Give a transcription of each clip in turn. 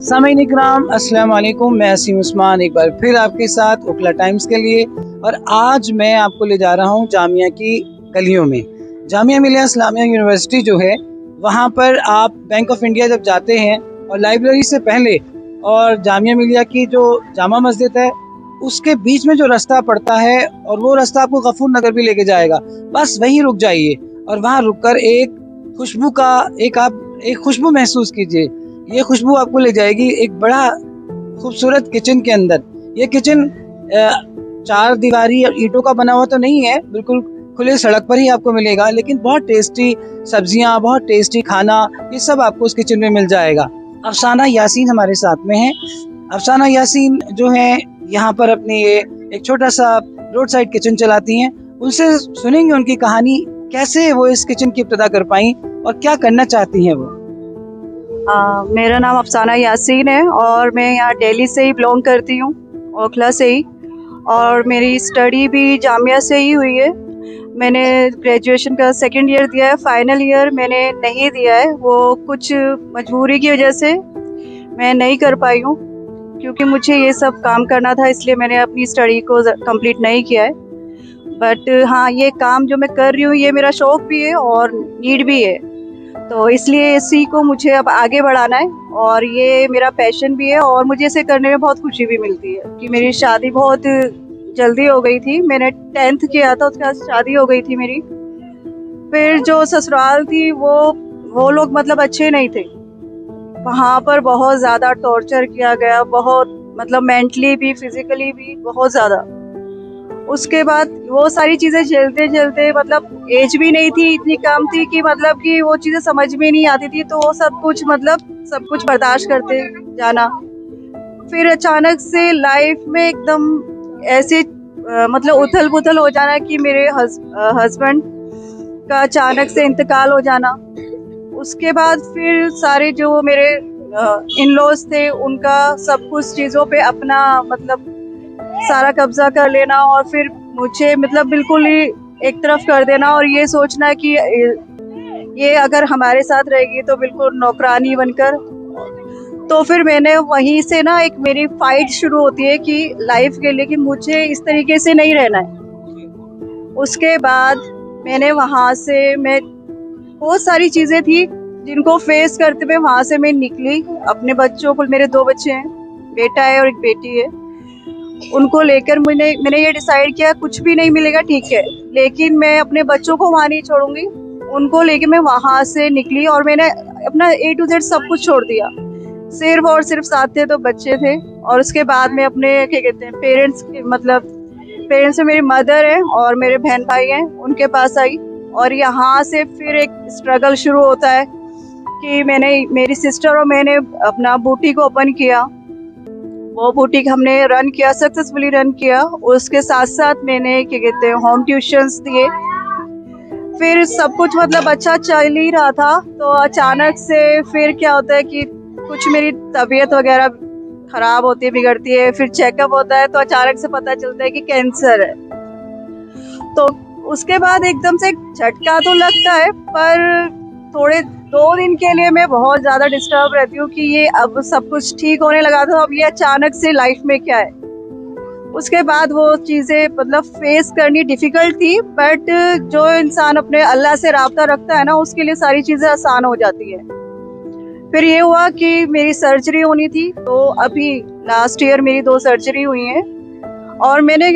सामीन इकराम, अस्सलाम वालेकुम। मैं असीम उस्मान एक बार फिर आपके साथ ओखला टाइम्स के लिए, और आज मैं आपको ले जा रहा हूँ जामिया की गलियों में। जामिया मिलिया इस्लामिया यूनिवर्सिटी जो है, वहाँ पर आप बैंक ऑफ इंडिया जब जाते हैं और लाइब्रेरी से पहले और जामिया मिलिया की जो जामा मस्जिद है उसके बीच में जो रास्ता पड़ता है, और वो रास्ता आपको गफूर नगर भी लेके जाएगा। बस वहीं रुक जाइए और वहाँ रुककर एक खुशबू का एक खुशबू महसूस कीजिए। ये खुशबू आपको ले जाएगी एक बड़ा खूबसूरत किचन के अंदर। ये किचन चार दीवारी और ईंटों का बना हुआ तो नहीं है, बिल्कुल खुले सड़क पर ही आपको मिलेगा, लेकिन बहुत टेस्टी सब्जियां, बहुत टेस्टी खाना, ये सब आपको उस किचन में मिल जाएगा। अफसाना यासीन हमारे साथ में है। अफसाना यासीन जो है यहाँ पर अपनी ये एक छोटा सा रोड साइड किचन चलाती हैं। उनसे सुनेंगे उनकी कहानी, कैसे वो इस किचन की इब्तिदा कर पाई और क्या करना चाहती हैं वो। मेरा नाम अफसाना यासीन है और मैं यहाँ दिल्ली से ही बिलोंग करती हूँ, ओखला से ही, और मेरी स्टडी भी जामिया से ही हुई है। मैंने ग्रेजुएशन का सेकंड ईयर दिया है, फाइनल ईयर मैंने नहीं दिया है। वो कुछ मजबूरी की वजह से मैं नहीं कर पाई हूँ, क्योंकि मुझे ये सब काम करना था, इसलिए मैंने अपनी स्टडी को कंप्लीट नहीं किया है। बट हाँ, ये काम जो मैं कर रही हूँ ये मेरा शौक़ भी है और नीड भी है, तो इसलिए इसी को मुझे अब आगे बढ़ाना है और ये मेरा पैशन भी है और मुझे इसे करने में बहुत खुशी भी मिलती है। कि मेरी शादी बहुत जल्दी हो गई थी, मैंने 10th किया था, उसके बाद शादी हो गई थी मेरी। फिर जो ससुराल थी वो लोग मतलब अच्छे नहीं थे, वहाँ पर बहुत ज़्यादा टॉर्चर किया गया, बहुत मतलब मेंटली भी फिजिकली भी बहुत ज़्यादा। उसके बाद वो सारी चीज़ें झेलते झेलते, मतलब एज भी नहीं थी, इतनी कम थी कि मतलब कि वो चीज़ें समझ में नहीं आती थी, तो वो सब कुछ बर्दाश्त करते जाना। फिर अचानक से लाइफ में एकदम ऐसे मतलब उथल पुथल हो जाना कि मेरे हस्बैंड का अचानक से इंतकाल हो जाना। उसके बाद फिर सारे जो मेरे इन लॉज थे उनका सब कुछ चीज़ों पे अपना मतलब सारा कब्जा कर लेना, और फिर मुझे मतलब बिल्कुल ही एक तरफ कर देना और ये सोचना कि ये अगर हमारे साथ रहेगी तो बिल्कुल नौकरानी बनकर। तो फिर मैंने वहीं से ना एक मेरी फाइट शुरू होती है कि लाइफ के लिए, कि मुझे इस तरीके से नहीं रहना है। उसके बाद मैंने वहाँ से, मैं बहुत सारी चीज़ें थी जिनको फेस करते हुए वहाँ से मैं निकली। अपने बच्चों को, मेरे 2 बच्चे हैं, बेटा है और एक बेटी है, उनको लेकर मैंने ये डिसाइड किया कुछ भी नहीं मिलेगा ठीक है, लेकिन मैं अपने बच्चों को वहाँ नहीं छोड़ूंगी। उनको लेकर मैं वहाँ से निकली और मैंने अपना A to Z सब कुछ छोड़ दिया। सिर्फ और सिर्फ साथ थे तो बच्चे थे, और उसके बाद में अपने क्या कहते हैं पेरेंट्स में मेरी मदर है और मेरे बहन भाई हैं, उनके पास आई। और यहाँ से फिर एक स्ट्रगल शुरू होता है कि मेरी सिस्टर और मैंने अपना बुटीक ओपन किया। वो बुटीक हमने सक्सेसफुली रन किया। उसके साथ साथ मैंने क्या कहते हैं होम ट्यूशंस दिए। फिर सब कुछ मतलब अच्छा चल ही रहा था, तो अचानक से फिर क्या होता है कि कुछ मेरी तबीयत वगैरह खराब होती है, बिगड़ती है। फिर चेकअप होता है तो अचानक से पता चलता है कि कैंसर है। तो उसके बाद एकदम से झटका तो लगता है, पर थोड़े 2 दिन के लिए मैं बहुत ज़्यादा डिस्टर्ब रहती हूँ कि ये अब सब कुछ ठीक होने लगा था, अब ये अचानक से लाइफ में क्या है। उसके बाद वो चीज़ें मतलब फेस करनी डिफ़िकल्ट थी, बट जो इंसान अपने अल्लाह से राब्ता रखता है ना, उसके लिए सारी चीज़ें आसान हो जाती है। फिर ये हुआ कि मेरी सर्जरी होनी थी, तो अभी लास्ट ईयर मेरी 2 सर्जरी हुई हैं, और मैंने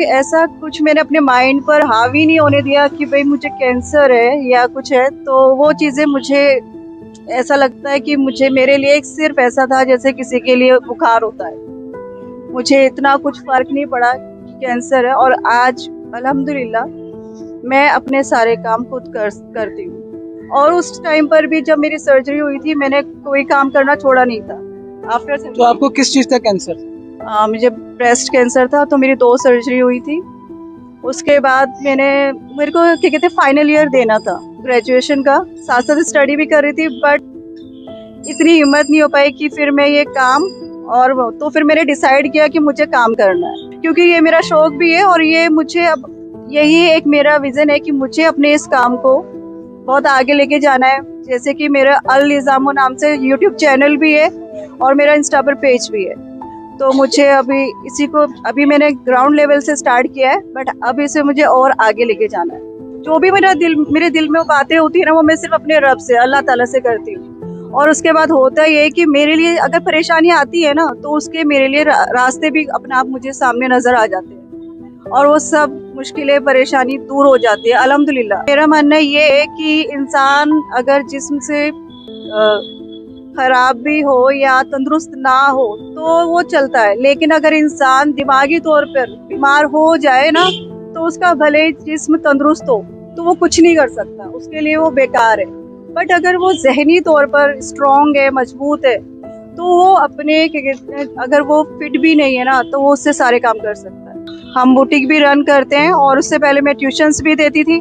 अपने माइंड पर हावी नहीं होने दिया कि भाई मुझे कैंसर है या कुछ है। तो वो चीज़ें मुझे ऐसा लगता है कि मेरे लिए एक सिर्फ ऐसा था जैसे किसी के लिए बुखार होता है। मुझे इतना कुछ फ़र्क नहीं पड़ा कि कैंसर है, और आज अल्हम्दुलिल्लाह मैं अपने सारे काम खुद करती हूँ। और उस टाइम पर भी जब मेरी सर्जरी हुई थी, मैंने कोई काम करना छोड़ा नहीं था। आफ्टर तो आपको किस चीज़ का कैंसर? मुझे ब्रेस्ट कैंसर था, तो मेरी 2 सर्जरी हुई थी। उसके बाद मेरे को क्या कहते हैं फाइनल ईयर देना था ग्रेजुएशन का, साथ साथ स्टडी भी कर रही थी, बट इतनी हिम्मत नहीं हो पाई कि फिर मैं ये काम, और तो फिर मैंने डिसाइड किया कि मुझे काम करना है, क्योंकि ये मेरा शौक भी है और ये मुझे अब यही एक मेरा विज़न है कि मुझे अपने इस काम को बहुत आगे लेके जाना है। जैसे कि मेरा अल निज़ामो नाम से यूट्यूब चैनल भी है, और मेरा इंस्टा पर पेज भी है। तो मुझे अभी मैंने ग्राउंड लेवल से स्टार्ट किया है, बट अब इसे मुझे और आगे लेके जाना है। जो भी मेरे दिल में वो बातें होती है ना, वो मैं सिर्फ अपने रब से, अल्लाह ताला से करती हूँ। और उसके बाद होता ये है कि मेरे लिए अगर परेशानी आती है ना, तो उसके मेरे लिए रास्ते भी अपने आप मुझे सामने नजर आ जाते हैं और वो सब मुश्किलें परेशानी दूर हो जाती है अल्हम्दुलिल्लाह। मेरा मानना ये है कि इंसान अगर जिस्म से खराब भी हो या तंदुरुस्त ना हो तो वो चलता है, लेकिन अगर इंसान दिमागी तौर पर बीमार हो जाए ना, तो उसका भले जिस्म तंदुरुस्त हो तो वो कुछ नहीं कर सकता, उसके लिए वो बेकार है। बट अगर वो जहनी तौर पर स्ट्रॉन्ग है, मजबूत है, तो वो अगर वो फिट भी नहीं है ना, तो वो उससे सारे काम कर सकता है। हम बुटीक भी रन करते हैं और उससे पहले मैं ट्यूशंस भी देती थी।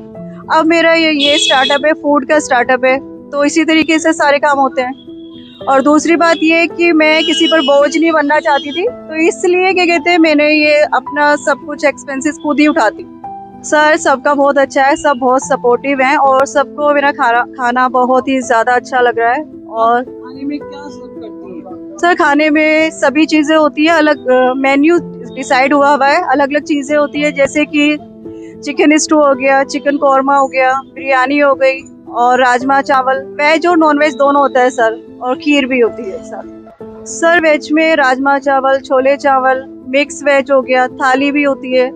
अब मेरा ये स्टार्टअप है, फूड का स्टार्टअप है, तो इसी तरीके से सारे काम होते हैं। और दूसरी बात ये कि मैं किसी पर बोझ नहीं बनना चाहती थी, तो इसलिए क्या कहते हैं, मैंने ये अपना सब कुछ एक्सपेंसेस खुद ही उठाती। सर सबका बहुत अच्छा है, सब बहुत सपोर्टिव हैं और सबको मेरा खाना बहुत ही ज़्यादा अच्छा लग रहा है। और खाने में क्या सर्व करती हैं? सर खाने में सभी चीज़ें होती है, अलग मेन्यू डिसाइड हुआ है, अलग अलग चीज़ें होती है, जैसे कि चिकन स्टू हो गया, चिकन कौरमा हो गया, बिरयानी हो गई और राजमा चावल, वेज और नॉन वेज दोनों होता है सर, और खीर भी होती है सर वेज में राजमा चावल, छोले चावल, मिक्स वेज हो गया, थाली भी होती है।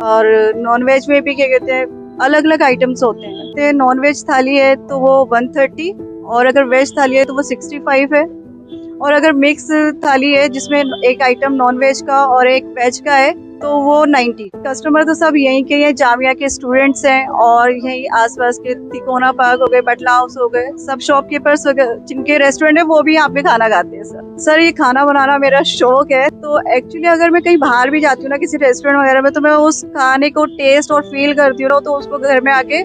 और नॉन वेज में भी क्या कहते हैं, अलग अलग आइटम्स होते हैं। नॉन वेज थाली है तो वो 130, और अगर वेज थाली है तो वो 65 है। और अगर मिक्स थाली है जिसमें एक आइटम नॉन वेज का और एक वेज का है, तो वो 90। कस्टमर तो सब यहीं के हैं, जामिया के स्टूडेंट्स हैं और यहीं आसपास के तिकोना पार्क हो गए, बटला हाउस हो गए, सब शॉपकीपर्स जिनके रेस्टोरेंट है वो भी यहाँ पे खाना खाते हैं सर ये खाना बनाना मेरा शौक है। तो एक्चुअली अगर मैं कहीं बाहर भी जाती हूँ ना, किसी रेस्टोरेंट वगैरह में, तो मैं उस खाने को टेस्ट और फील करती हूँ, तो उसको घर में आके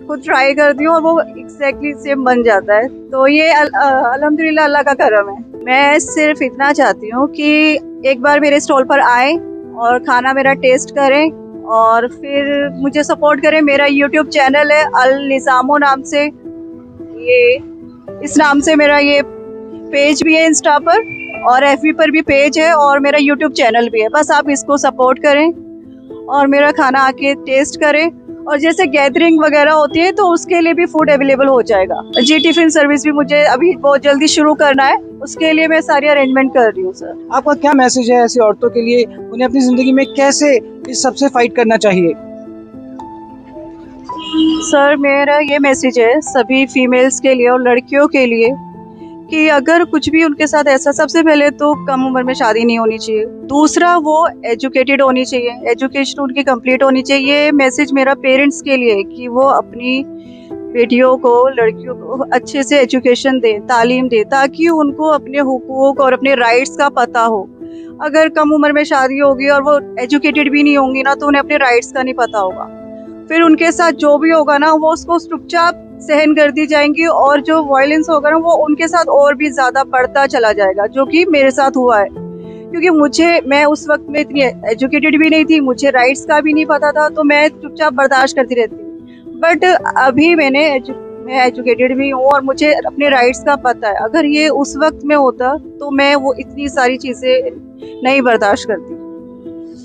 खुद ट्राई करती हूँ और वो एग्जैक्टली सेम बन जाता है। तो ये अल्हम्दुलिल्लाह अल्लाह का करम है। मैं सिर्फ इतना चाहती हूँ कि एक बार मेरे स्टॉल पर आए और खाना मेरा टेस्ट करें और फिर मुझे सपोर्ट करें। मेरा यूट्यूब चैनल है अल निज़ामो नाम से, इस नाम से मेरा ये पेज भी है इंस्टा पर, और एफबी पर भी पेज है, और मेरा यूट्यूब चैनल भी है। बस आप इसको सपोर्ट करें और मेरा खाना आके टेस्ट करें। और जैसे गैदरिंग वगैरह होती है तो उसके लिए भी फूड अवेलेबल हो जाएगा। जी टिफिन सर्विस भी मुझे अभी बहुत जल्दी शुरू करना है, उसके लिए मैं सारी अरेंजमेंट कर रही हूँ सर। आपका क्या मैसेज है ऐसी औरतों के लिए, उन्हें अपनी जिंदगी में कैसे इस सबसे फाइट करना चाहिए? सर मेरा ये मैसेज है सभी फीमेल्स के लिए और लड़कियों के लिए कि अगर कुछ भी उनके साथ ऐसा, सबसे पहले तो कम उम्र में शादी नहीं होनी चाहिए, दूसरा वो एजुकेटेड होनी चाहिए, एजुकेशन उनकी कंप्लीट होनी चाहिए। ये मैसेज मेरा पेरेंट्स के लिए है कि वो अपनी बेटियों को, लड़कियों को अच्छे से एजुकेशन दें, तालीम दें, ताकि उनको अपने हुकूक और अपने राइट्स का पता हो। अगर कम उम्र में शादी होगी और वो एजुकेटेड भी नहीं होंगी ना, तो उन्हें अपने राइट्स का नहीं पता होगा। फिर उनके साथ जो भी होगा ना, वो उसको चुपचाप सहन कर दी जाएंगी और जो वायलेंस होगा ना, वो उनके साथ और भी ज्यादा बढ़ता चला जाएगा, जो कि मेरे साथ हुआ है। क्योंकि मैं उस वक्त में इतनी एजुकेटेड भी नहीं थी, मुझे राइट्स का भी नहीं पता था, तो मैं चुपचाप बर्दाश्त करती रहती। बट अभी मैं एजुकेटेड भी हूँ और मुझे अपने राइट्स का पता है। अगर ये उस वक्त में होता तो मैं वो इतनी सारी चीजें नहीं बर्दाश्त करती।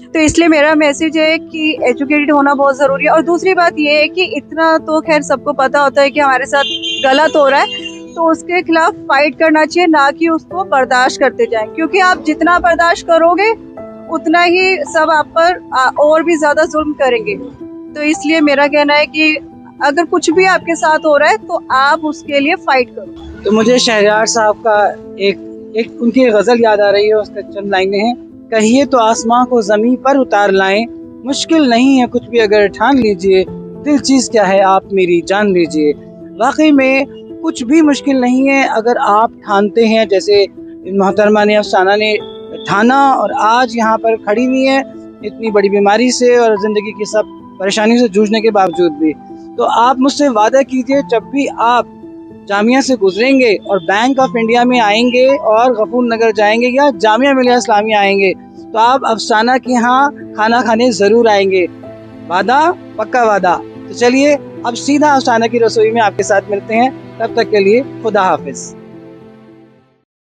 तो इसलिए मेरा मैसेज है कि एजुकेटेड होना बहुत ज़रूरी है। और दूसरी बात ये है कि इतना तो खैर सबको पता होता है कि हमारे साथ गलत हो रहा है, तो उसके खिलाफ फाइट करना चाहिए, ना कि उसको बर्दाश्त करते जाएं। क्योंकि आप जितना बर्दाश्त करोगे उतना ही सब आप पर और भी ज़्यादा जुल्म करेंगे। तो इसलिए मेरा कहना है कि अगर कुछ भी आपके साथ हो रहा है तो आप उसके लिए फाइट करो। तो मुझे शहरयार साहब का एक उनकी गज़ल याद आ रही है, उसका चंद लाइनें हैं। कहिए तो आसमां को ज़मीं पर उतार लाएं, मुश्किल नहीं है कुछ भी अगर ठान लीजिए, दिल चीज़ क्या है आप मेरी जान लीजिए। वाकई में कुछ भी मुश्किल नहीं है अगर आप ठानते हैं, जैसे मोहतरमा ने, अफसाना ने ठाना और आज यहाँ पर खड़ी हुई है इतनी बड़ी बीमारी से और ज़िंदगी की सब परेशानियों से जूझने के बावजूद भी। तो आप मुझसे वादा कीजिए, जब भी आप जामिया से गुजरेंगे और बैंक ऑफ इंडिया में आएंगे और गफूर नगर जाएंगे या जामिया मिलिया इस्लामिया आएंगे, तो आप अफसाना के यहाँ खाना खाने ज़रूर आएंगे। वादा, पक्का वादा। तो चलिए अब सीधा अफसाना की रसोई में आपके साथ मिलते हैं। तब तक के लिए खुदा हाफिज।